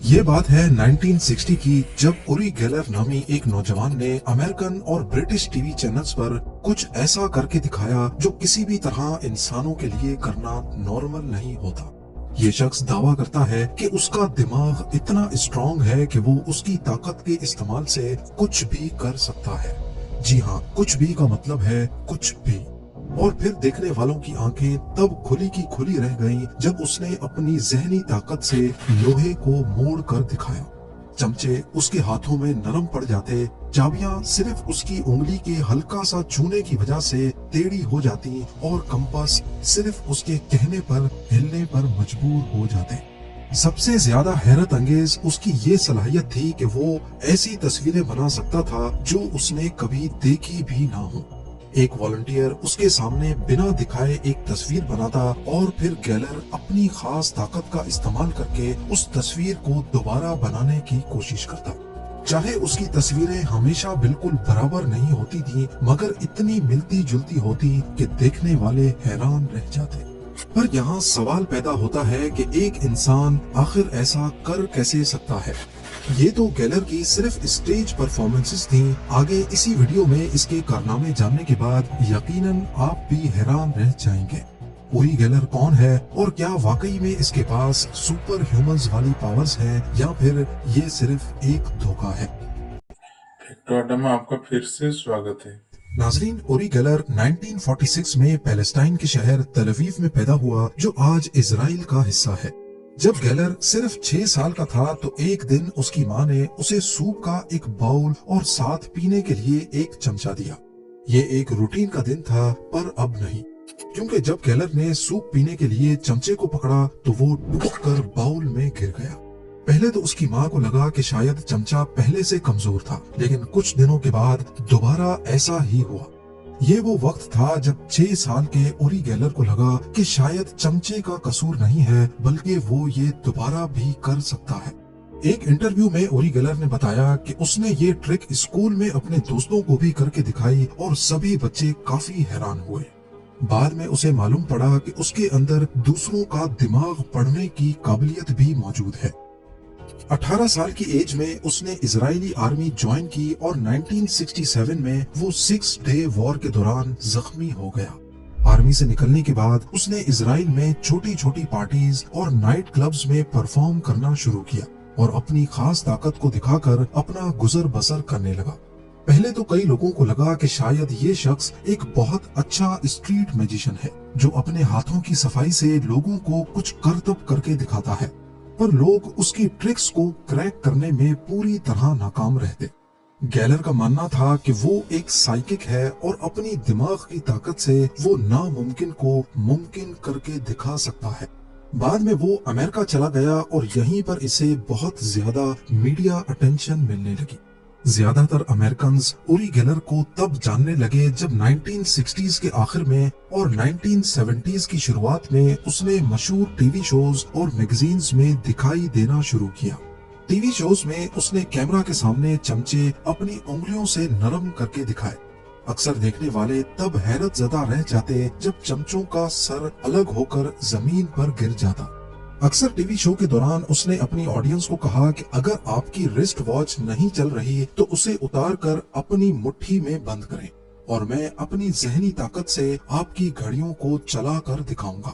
یہ بات ہے 1960 کی، جب اوری گیلر نامی ایک نوجوان نے امریکن اور برٹش ٹی وی چینلز پر کچھ ایسا کر کے دکھایا جو کسی بھی طرح انسانوں کے لیے کرنا نارمل نہیں ہوتا۔ یہ شخص دعویٰ کرتا ہے کہ اس کا دماغ اتنا اسٹرانگ ہے کہ وہ اس کی طاقت کے استعمال سے کچھ بھی کر سکتا ہے۔ جی ہاں، کچھ بھی کا مطلب ہے کچھ بھی۔ اور پھر دیکھنے والوں کی آنکھیں تب کھلی کی کھلی رہ گئیں جب اس نے اپنی ذہنی طاقت سے لوہے کو موڑ کر دکھایا۔ چمچے اس کے ہاتھوں میں نرم پڑ جاتے، چابیاں صرف اس کی انگلی کے ہلکا سا چھونے کی وجہ سے ٹیڑھی ہو جاتی، اور کمپس صرف اس کے کہنے پر ہلنے پر مجبور ہو جاتے۔ سب سے زیادہ حیرت انگیز اس کی یہ صلاحیت تھی کہ وہ ایسی تصویریں بنا سکتا تھا جو اس نے کبھی دیکھی بھی نہ ہو۔ ایک والنٹیئر اس کے سامنے بنا دکھائے ایک تصویر بناتا اور پھر گیلر اپنی خاص طاقت کا استعمال کر کے اس تصویر کو دوبارہ بنانے کی کوشش کرتا۔ چاہے اس کی تصویریں ہمیشہ بالکل برابر نہیں ہوتی تھیں، مگر اتنی ملتی جلتی ہوتی کہ دیکھنے والے حیران رہ جاتے۔ پر یہاں سوال پیدا ہوتا ہے کہ ایک انسان آخر ایسا کر کیسے سکتا ہے؟ یہ تو گیلر کی صرف اسٹیج پرفارمنسز تھیں۔ آگے اسی ویڈیو میں اس کے کارنامے جاننے کے بعد یقیناً آپ بھی حیران رہ جائیں گے۔ اوری گیلر کون ہے، اور کیا واقعی میں اس کے پاس سپر ہیومنز والی پاورز ہیں، یا پھر یہ صرف ایک دھوکہ ہے؟ میں آپ کا پھر سے سواگت ہے۔ ناظرین، اوری گیلر 1946 میں پیلسٹائن کے شہر تل ابیب میں پیدا ہوا، جو آج اسرائیل کا حصہ ہے۔ جب گیلر صرف 6 سال کا تھا تو ایک دن اس کی ماں نے اسے سوپ کا ایک باؤل اور ساتھ پینے کے لیے ایک چمچہ دیا۔ یہ ایک روٹین کا دن تھا، پر اب نہیں، کیونکہ جب گیلر نے سوپ پینے کے لیے چمچے کو پکڑا تو وہ ٹوٹ کر باؤل میں گر گیا۔ پہلے تو اس کی ماں کو لگا کہ شاید چمچہ پہلے سے کمزور تھا، لیکن کچھ دنوں کے بعد دوبارہ ایسا ہی ہوا۔ یہ وہ وقت تھا جب 6 سال کے اوری گیلر کو لگا کہ شاید چمچے کا قصور نہیں ہے، بلکہ وہ یہ دوبارہ بھی کر سکتا ہے۔ ایک انٹرویو میں اوری گیلر نے بتایا کہ اس نے یہ ٹرک اسکول میں اپنے دوستوں کو بھی کر کے دکھائی اور سبھی بچے کافی حیران ہوئے۔ بعد میں اسے معلوم پڑا کہ اس کے اندر دوسروں کا دماغ پڑھنے کی قابلیت بھی موجود ہے۔ 18 سال کی ایج میں اس نے اسرائیلی آرمی جوائن کی اور 1967 میں وہ 6 ڈے وار کے دوران زخمی ہو گیا۔ آرمی سے نکلنے کے بعد اس نے اسرائیل میں چھوٹی چھوٹی پارٹیز اور نائٹ کلبز میں پرفارم کرنا شروع کیا اور اپنی خاص طاقت کو دکھا کر اپنا گزر بسر کرنے لگا۔ پہلے تو کئی لوگوں کو لگا کہ شاید یہ شخص ایک بہت اچھا اسٹریٹ میجیشن ہے، جو اپنے ہاتھوں کی صفائی سے لوگوں کو کچھ کرتب کر کے دکھاتا ہے، پر لوگ اس کی ٹرکس کو کریک کرنے میں پوری طرح ناکام رہتے۔ گیلر کا ماننا تھا کہ وہ ایک سائیکک ہے اور اپنی دماغ کی طاقت سے وہ ناممکن کو ممکن کر کے دکھا سکتا ہے۔ بعد میں وہ امریکہ چلا گیا اور یہیں پر اسے بہت زیادہ میڈیا اٹینشن ملنے لگی۔ زیادہ تر امریکنز اوری گیلر کو تب جاننے لگے جب 1960s کے آخر میں اور 1970s کی شروعات میں اس نے مشہور ٹی وی شوز اور میگزینز میں دکھائی دینا شروع کیا۔ ٹی وی شوز میں اس نے کیمرہ کے سامنے چمچے اپنی انگلیوں سے نرم کر کے دکھائے۔ اکثر دیکھنے والے تب حیرت زدہ رہ جاتے جب چمچوں کا سر الگ ہو کر زمین پر گر جاتا۔ اکثر ٹی وی شو کے دوران اس نے اپنی آڈینس کو کہا کہ اگر آپ کی رسٹ واچ نہیں چل رہی تو اسے اتار کر اپنی مٹھی میں بند کریں، اور میں اپنی ذہنی طاقت سے آپ کی گھڑیوں کو چلا کر دکھاؤں گا۔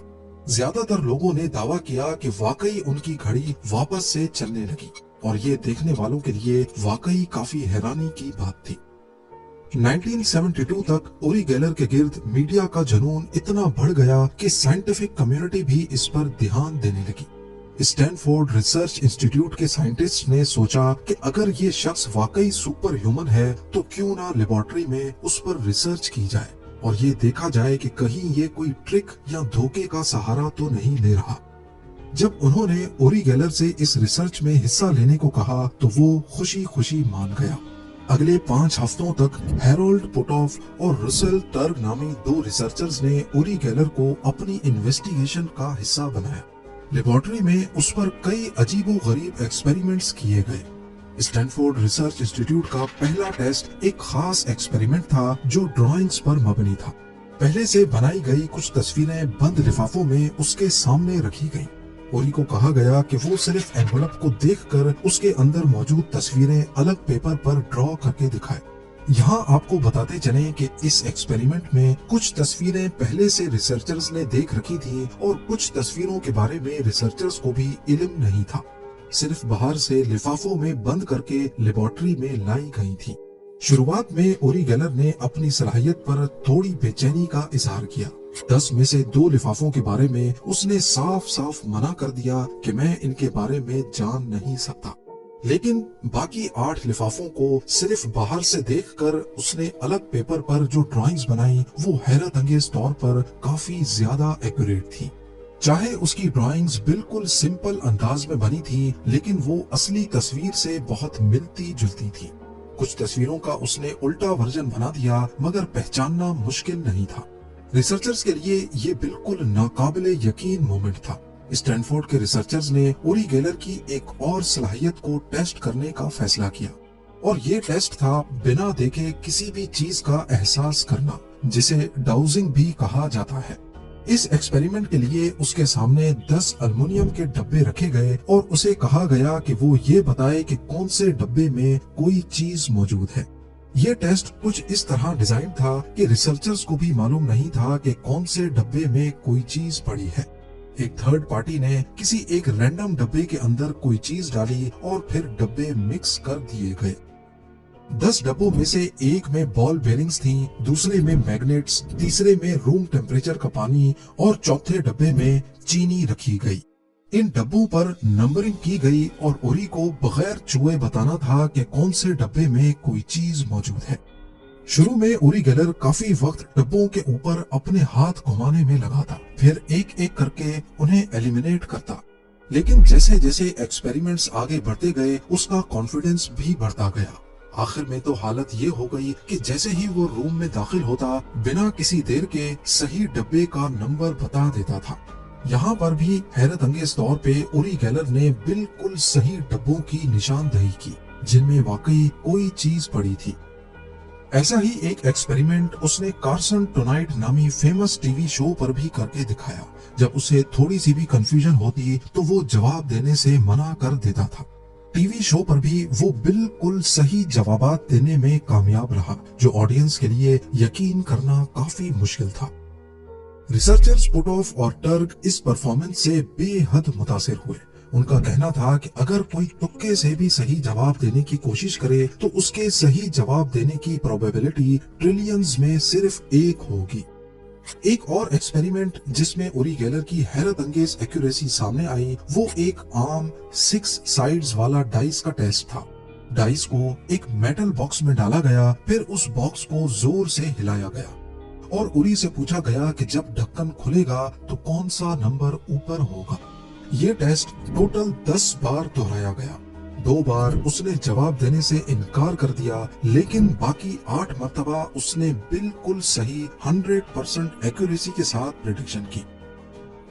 زیادہ تر لوگوں نے دعویٰ کیا کہ واقعی ان کی گھڑی واپس سے چلنے لگی، اور یہ دیکھنے والوں کے لیے واقعی کافی حیرانی کی بات تھی۔ 1972 تک اوری گیلر کے گرد میڈیا کا جنون اتنا بڑھ گیا کہ سائنٹیفک کمیونٹی بھی اس پر دھیان دینے لگی۔ اسٹینفورڈ ریسرچ انسٹیٹیوٹ کے سائنٹسٹ نے سوچا کہ اگر یہ شخص واقعی سپر ہیومن ہے تو کیوں نہ لیبارٹری میں اس پر ریسرچ کی جائے اور یہ دیکھا جائے کہ کہیں یہ کوئی ٹرک یا دھوکے کا سہارا تو نہیں لے رہا۔ جب انہوں نے اوری گیلر سے اس ریسرچ میں حصہ لینے کو کہا تو وہ خوشی خوشی مان گیا۔ اگلے 5 ہفتوں تک ہیرولڈ پوٹوف اور رسل ٹرگ نامی 2 ریسرچرز نے اوری گیلر کو اپنی انویسٹیگیشن کا حصہ بنایا۔ لیبارٹری میں اس پر کئی عجیب و غریب ایکسپیریمنٹس کیے گئے۔ اسٹینفورڈ ریسرچ انسٹیٹیوٹ کا پہلا ٹیسٹ ایک خاص ایکسپیریمنٹ تھا جو ڈرائنگز پر مبنی تھا۔ پہلے سے بنائی گئی کچھ تصویریں بند لفافوں میں اس کے سامنے رکھی گئیں۔ ओरी को कहा गया कि वो सिर्फ एनवलप को देखकर उसके अंदर मौजूद तस्वीरें अलग पेपर पर ड्रॉ करके दिखाए। यहाँ आपको बताते चलें कि इस एक्सपेरिमेंट में कुछ तस्वीरें पहले से रिसर्चर्स ने देख रखी थी और कुछ तस्वीरों के बारे में रिसर्चर्स को भी इल्म नहीं था, सिर्फ बाहर से लिफाफों में बंद करके लेबोरेटरी में लाई गई थी। शुरुआत में ओरी गेलर ने अपनी सलाहियत पर थोड़ी बेचैनी का इजहार किया। 10 में से 2 लिफाफों के बारे में उसने साफ साफ मना कर दिया कि मैं इनके बारे में जान नहीं सकता, लेकिन बाकी 8 लिफाफों को सिर्फ बाहर से देखकर उसने अलग पेपर पर जो ड्राइंग्स बनाई वो हैरत अंगेज तौर पर काफी ज्यादा एक्यूरेट थी। चाहे उसकी ड्राइंग्स बिल्कुल सिंपल अंदाज में बनी थी, लेकिन वो असली तस्वीर से बहुत मिलती जुलती थी। कुछ तस्वीरों का उसने उल्टा वर्जन बना दिया, मगर पहचानना मुश्किल नहीं था। रिसर्चर्स के लिए ये बिल्कुल नाकाबिले यकीन मोमेंट था। स्टैनफोर्ड के रिसर्चर्स ने ओरी गेलर की एक और सलाहियत को टेस्ट करने का फैसला किया, और ये टेस्ट था बिना देखे किसी भी चीज का एहसास करना, जिसे डाउजिंग भी कहा जाता है। इस एक्सपेरिमेंट के लिए उसके सामने 10 अल्युमिनियम के डब्बे रखे गए और उसे कहा गया कि वो ये बताए कि कौन से डब्बे में कोई चीज मौजूद है। ये टेस्ट कुछ इस तरह डिजाइन था कि रिसर्चर्स को भी मालूम नहीं था कि कौन से डब्बे में कोई चीज पड़ी है। एक थर्ड पार्टी ने किसी एक रैंडम डब्बे के अंदर कोई चीज डाली और फिर डब्बे मिक्स कर दिए गए। 10 डब्बों में से एक में बॉल बेरिंग्स थी, दूसरे में मैग्नेट्स, तीसरे में रूम टेम्परेचर का पानी और चौथे डब्बे में चीनी रखी गई। इन डब्बों पर नंबरिंग की गई और ओरी को बगैर छुए बताना था कि कौन से डब्बे में कोई चीज मौजूद है। शुरू में ओरी गेलर काफी वक्त डब्बों के ऊपर अपने हाथ घुमाने में लगा था, फिर एक एक करके उन्हें एलिमिनेट करता। लेकिन जैसे जैसे एक्सपेरिमेंट्स आगे बढ़ते गए उसका कॉन्फिडेंस भी बढ़ता गया। आखिर में तो हालत ये हो गई कि जैसे ही वो रूम में दाखिल होता, बिना किसी देर के सही डब्बे का नंबर बता देता था। यहाँ पर भी हैरत अंगेज तौर पे ओरी गेलर ने बिल्कुल सही डब्बों की निशानदेही की, जिनमें वाकई कोई चीज पड़ी थी। ऐसा ही एक एक्सपेरिमेंट उसने कार्सन टोनाइट नामी फेमस टीवी शो पर भी करके दिखाया। जब उसे थोड़ी सी भी कंफ्यूजन होती तो वो जवाब देने से मना कर देता था। टीवी शो पर भी वो बिल्कुल सही जवाबात देने में कामयाब रहा, जो ऑडियंस के लिए यकीन करना काफी मुश्किल था। रिसर्चर्स पुटॉफ और टर्क इस परफॉर्मेंस से बेहद मुतासिर हुए। उनका कहना था कि अगर कोई तुक्के से भी सही जवाब देने की कोशिश करे तो उसके सही जवाब देने की प्रोबेबिलिटी ट्रिलियंस में सिर्फ 1 होगी। एक और एक्सपेरिमेंट जिसमें ओरी गेलर की हैरत अंगेज एक्यूरेसी सामने आई, वो एक आम 6 साइड्स वाला डाइस का टेस्ट था। डाइस को एक मेटल बॉक्स में डाला गया, फिर उस बॉक्स को जोर से हिलाया गया और ओरी से पूछा गया कि जब ढक्कन खुलेगा तो कौन सा नंबर ऊपर होगा। ये टेस्ट टोटल 10 बार दोहराया गया। 2 बार उसने जवाब देने से इनकार कर दिया, लेकिन बाकी 8 मर्तबा उसने बिल्कुल सही 100% एक्यूरेसी के साथ प्रेडिक्शन की।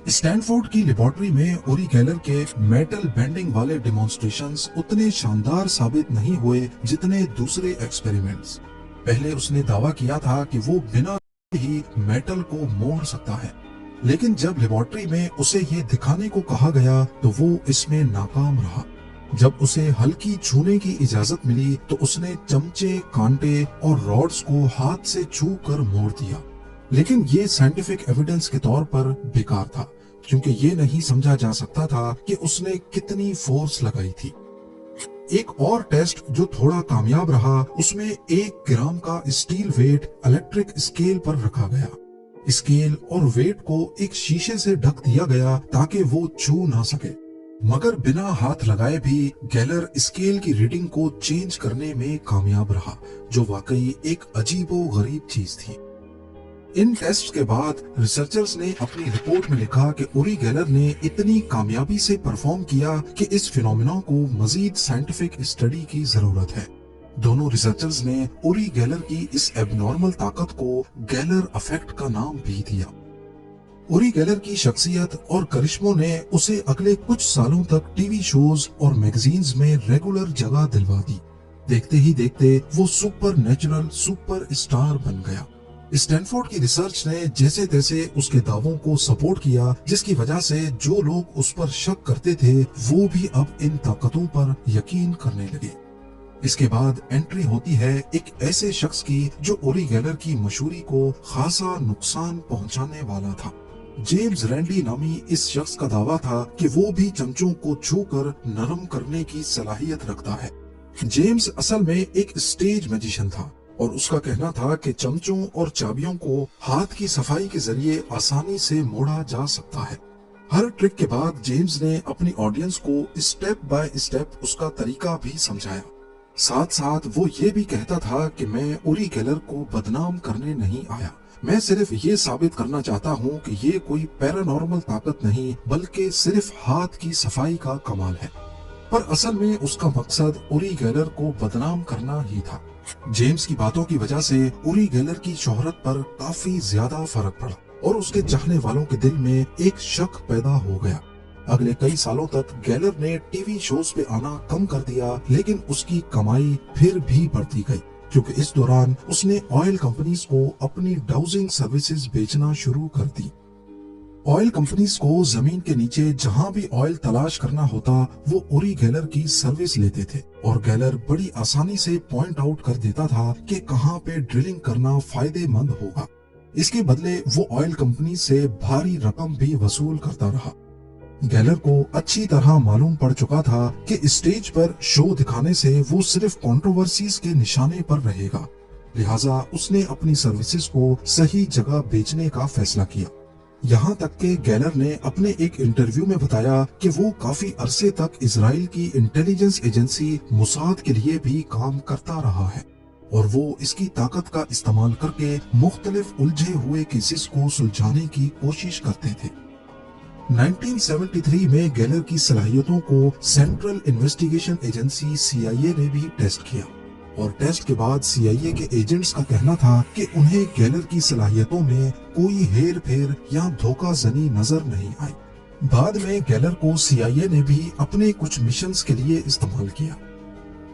स्टैनफोर्ड की लेबोरेटरी में ओरी गेलर के मेटल बेंडिंग वाले डेमोन्स्ट्रेशंस उतने शानदार साबित नहीं हुए जितने दूसरे एक्सपेरिमेंट्स। पहले उसने दावा किया था कि वो बिना ही मेटल को मोड़ सकता है, लेकिन जब लेबोरेटरी में उसे ये दिखाने को कहा गया तो वो इसमें नाकाम रहा। जब उसे हल्की छूने की इजाजत मिली तो उसने चमचे, कांटे और रॉड्स को हाथ से छू कर मोड़ दिया, लेकिन ये साइंटिफिक एविडेंस के तौर पर बेकार था, क्योंकि ये नहीं समझा जा सकता था कि उसने कितनी फोर्स लगाई थी। एक और टेस्ट जो थोड़ा कामयाब रहा, उसमें 1 ग्राम का स्टील वेट इलेक्ट्रिक स्केल पर रखा गया। स्केल और वेट को एक शीशे से ढक दिया गया ताकि वो छू ना सके, मगर बिना हाथ लगाए भी गेलर स्केल की रीडिंग को चेंज करने में कामयाब रहा, जो वाकई एक अजीबो गरीब चीज थी। इन टेस्ट के बाद रिसर्चर्स ने अपनी रिपोर्ट में लिखा कि ओरी गेलर ने इतनी कामयाबी से परफॉर्म किया कि इस फिनोमेना को मजीद साइंटिफिक स्टडी की जरूरत है। दोनों रिसर्चर्स ने ओरी गेलर की इस एबनॉर्मल ताकत को गेलर इफेक्ट का नाम भी दिया। ओरी गेलर की शख्सियत और करिश्मों ने उसे अगले कुछ सालों तक टीवी शोज और मैगजीन्स में रेगुलर जगह दिलवा दी। देखते ही देखते वो सुपर नेचुरल सुपर स्टार बन गया। स्टैनफोर्ड की रिसर्च ने जैसे तैसे उसके दावों को सपोर्ट किया, जिसकी वजह से जो लोग उस पर शक करते थे वो भी अब इन ताकतों पर यकीन करने लगे। इसके बाद एंट्री होती है एक ऐसे शख्स की जो ओरी गेलर की मशहूरी को खासा नुकसान पहुंचाने वाला था। जेम्स रैंडी नामी इस शख्स का दावा था कि वो भी चमचों को छूकर नरम करने की सलाहियत रखता है। जेम्स असल में एक स्टेज मैजिशियन था और उसका कहना था कि चमचों और चाबियों को हाथ की सफाई के जरिए आसानी से मोड़ा जा सकता है। हर ट्रिक के बाद जेम्स ने अपनी ऑडियंस को स्टेप बाय स्टेप उसका तरीका भी समझाया। साथ साथ वो ये भी कहता था कि मैं ओरी गेलर को बदनाम करने नहीं आया, मैं सिर्फ ये साबित करना चाहता हूँ कि ये कोई पैरानॉर्मल ताकत नहीं बल्कि सिर्फ हाथ की सफाई का कमाल है। पर असल में उसका मकसद ओरी गेलर को बदनाम करना ही था। जेम्स की बातों की वजह से ओरी गेलर की शोहरत पर काफी ज्यादा फर्क पड़ा और उसके चाहने वालों के दिल में एक शक पैदा हो गया। अगले कई सालों तक गेलर ने टीवी शोज पे आना कम कर दिया, लेकिन उसकी कमाई फिर भी बढ़ती गई क्योंकि इस दौरान उसने ऑयल कंपनीज को अपनी डाउजिंग सर्विसेज बेचना शुरू कर दी। ऑयल कंपनीज को जमीन के नीचे जहां भी ऑयल तलाश करना होता वो ओरी गेलर की सर्विस लेते थे और गेलर बड़ी आसानी से पॉइंट आउट कर देता था कि कहां पे ड्रिलिंग करना फायदेमंद होगा। इसके बदले वो ऑयल कंपनी से भारी रकम भी वसूल करता रहा। गेलर को अच्छी तरह मालूम पड़ चुका था कि स्टेज पर शो दिखाने से वो सिर्फ कंट्रोवर्सीज के निशाने पर रहेगा, लिहाजा उसने अपनी सर्विसेज को सही जगह बेचने का फैसला किया। यहाँ तक कि गेलर ने अपने एक इंटरव्यू में बताया कि वो काफी अरसे तक इजराइल की इंटेलिजेंस एजेंसी मुसाद के लिए भी काम करता रहा है और वो इसकी ताकत का इस्तेमाल करके मुख्तलिफ उलझे हुए केसेस को सुलझाने की कोशिश करते थे। 1973 में गेलर की सलाहियतों को सेंट्रल इन्वेस्टिगेशन एजेंसी CIA ने भी टेस्ट किया और टेस्ट के बाद CIA के एजेंट्स का कहना था कि उन्हें गेलर की सलाहियतों में कोई हेर फेर या धोखाधड़ी नजर नहीं आई। बाद में गेलर को CIA ने भी अपने कुछ मिशंस के लिए इस्तेमाल किया।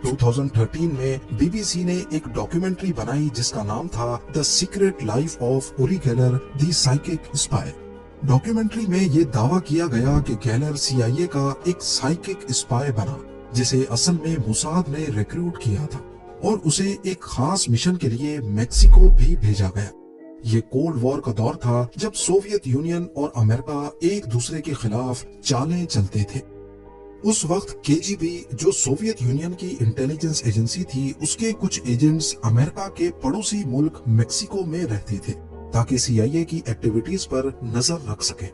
2013 में BBC ने एक डॉक्यूमेंट्री बनाई जिसका नाम था द सीक्रेट लाइफ ऑफ ओरी Geller the psychic spy. Documentary में ये दावा किया गया कि गेलर CIA का एक साइकिक स्पाई बना जिसे असल में मुसाद ने रिक्रूट किया था और उसे एक खास मिशन के लिए मेक्सिको भी भेजा गया। ये कोल्ड वॉर का दौर था जब सोवियत यूनियन और अमेरिका एक दूसरे के खिलाफ चालें चलते थे। उस वक्त KGB जो सोवियत यूनियन की इंटेलिजेंस एजेंसी थी, उसके कुछ एजेंट्स अमेरिका के पड़ोसी मुल्क मेक्सिको में रहते थे ताकि CIA की एक्टिविटीज पर नजर रख सके।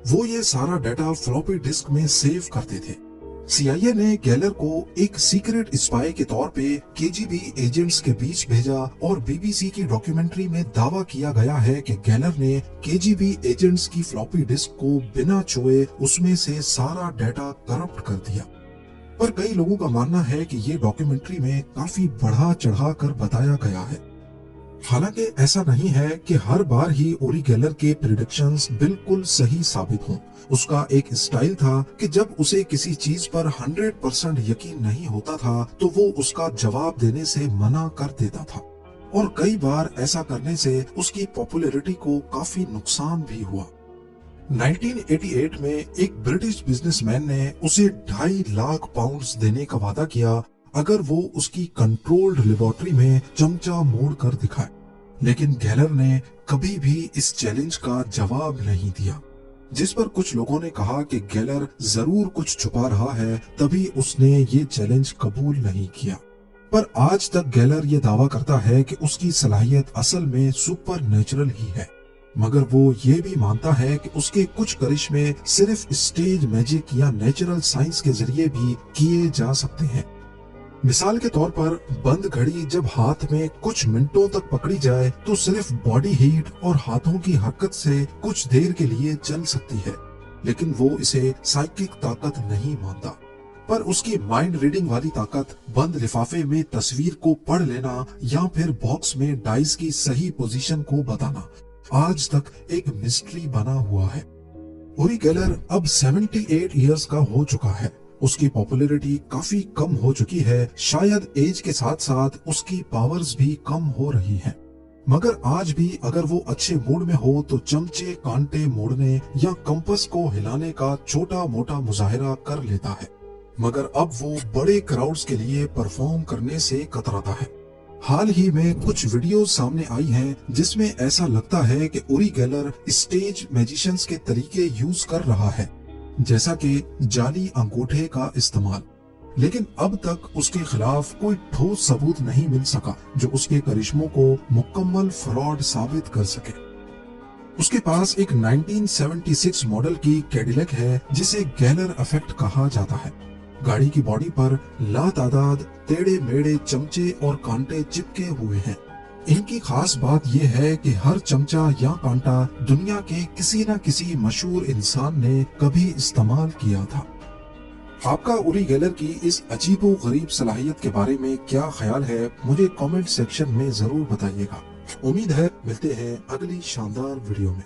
वो ये सारा डाटा फ्लॉपी डिस्क में सेव करते थे। CIA ने गेलर को एक सीक्रेट स्पाई के तौर पे KGB एजेंट्स के बीच भेजा और BBC की डॉक्यूमेंट्री में दावा किया गया है कि गेलर ने KGB एजेंट्स की फ्लॉपी डिस्क को बिना छुए उसमें से सारा डाटा करप्ट कर दिया। पर कई लोगों का मानना है कि ये डॉक्यूमेंट्री में काफी बढ़ा चढ़ा कर बताया गया है। हालांकि ऐसा नहीं है कि हर बार ही ओरी गेलर के प्रेडिक्शंस बिल्कुल सही साबित हों। उसका एक स्टाइल था कि जब उसे किसी चीज पर 100% यकीन नहीं होता था तो वो उसका जवाब देने से मना कर देता था और कई बार ऐसा करने से उसकी पॉपुलैरिटी को काफी नुकसान भी हुआ। 1988 में एक ब्रिटिश बिजनेसमैन ने उसे 2.5 लाख पाउंड्स देने का वादा किया अगर वो उसकी कंट्रोल्ड लेबोरेटरी में चमचा मोड़ कर दिखाए, लेकिन गेलर ने कभी भी इस चैलेंज का जवाब नहीं दिया, जिस पर कुछ लोगों ने कहा कि गेलर जरूर कुछ छुपा रहा है, तभी उसने ये चैलेंज कबूल नहीं किया। पर आज तक गेलर ये दावा करता है कि उसकी सलाहियत असल में सुपर नेचुरल ही है, मगर वो ये भी मानता है कि उसके कुछ करिश्मे सिर्फ स्टेज मैजिक या नेचुरल साइंस के जरिए भी किए जा सकते हैं। मिसाल के तौर पर बंद घड़ी जब हाथ में कुछ मिनटों तक पकड़ी जाए तो सिर्फ बॉडी हीट और हाथों की हरकत से कुछ देर के लिए चल सकती है, लेकिन वो इसे साइकिक ताकत नहीं मानता। पर उसकी माइंड रीडिंग वाली ताकत, बंद लिफाफे में तस्वीर को पढ़ लेना या फिर बॉक्स में डाइस की सही पोजीशन को बताना, आज तक एक मिस्ट्री बना हुआ है। ओरी गेलर अब 78 इयर्स का हो चुका है। उसकी पॉपुलैरिटी काफी कम हो चुकी है, शायद एज के साथ साथ उसकी पावर्स भी कम हो रही हैं। मगर आज भी अगर वो अच्छे मूड में हो तो चमचे कांटे मोड़ने या कंपास को हिलाने का छोटा मोटा मुजाहिरा कर लेता है, मगर अब वो बड़े क्राउड्स के लिए परफॉर्म करने से कतराता है। हाल ही में कुछ वीडियो सामने आई हैं जिसमें ऐसा लगता है कि उरी गेलर स्टेज मैजिशियंस के तरीके यूज कर रहा है, जैसा कि जाली अंगूठे का इस्तेमाल, लेकिन अब तक उसके खिलाफ कोई ठोस सबूत नहीं मिल सका जो उसके करिश्मों को मुकम्मल फ्रॉड साबित कर सके। उसके पास एक 1976 मॉडल की कैडिलैक है जिसे गेलर इफेक्ट कहा जाता है। गाड़ी की बॉडी पर लातादाद टेढ़े मेढ़े चमचे और कांटे चिपके हुए हैं। इनकी खास बात यह है कि हर चमचा या कांटा दुनिया के किसी न किसी मशहूर इंसान ने कभी इस्तेमाल किया था। आपका उरी गेलर की इस अजीबो गरीब सलाहियत के बारे में क्या ख्याल है, मुझे कमेंट सेक्शन में जरूर बताइएगा। उम्मीद है मिलते हैं अगली शानदार वीडियो में।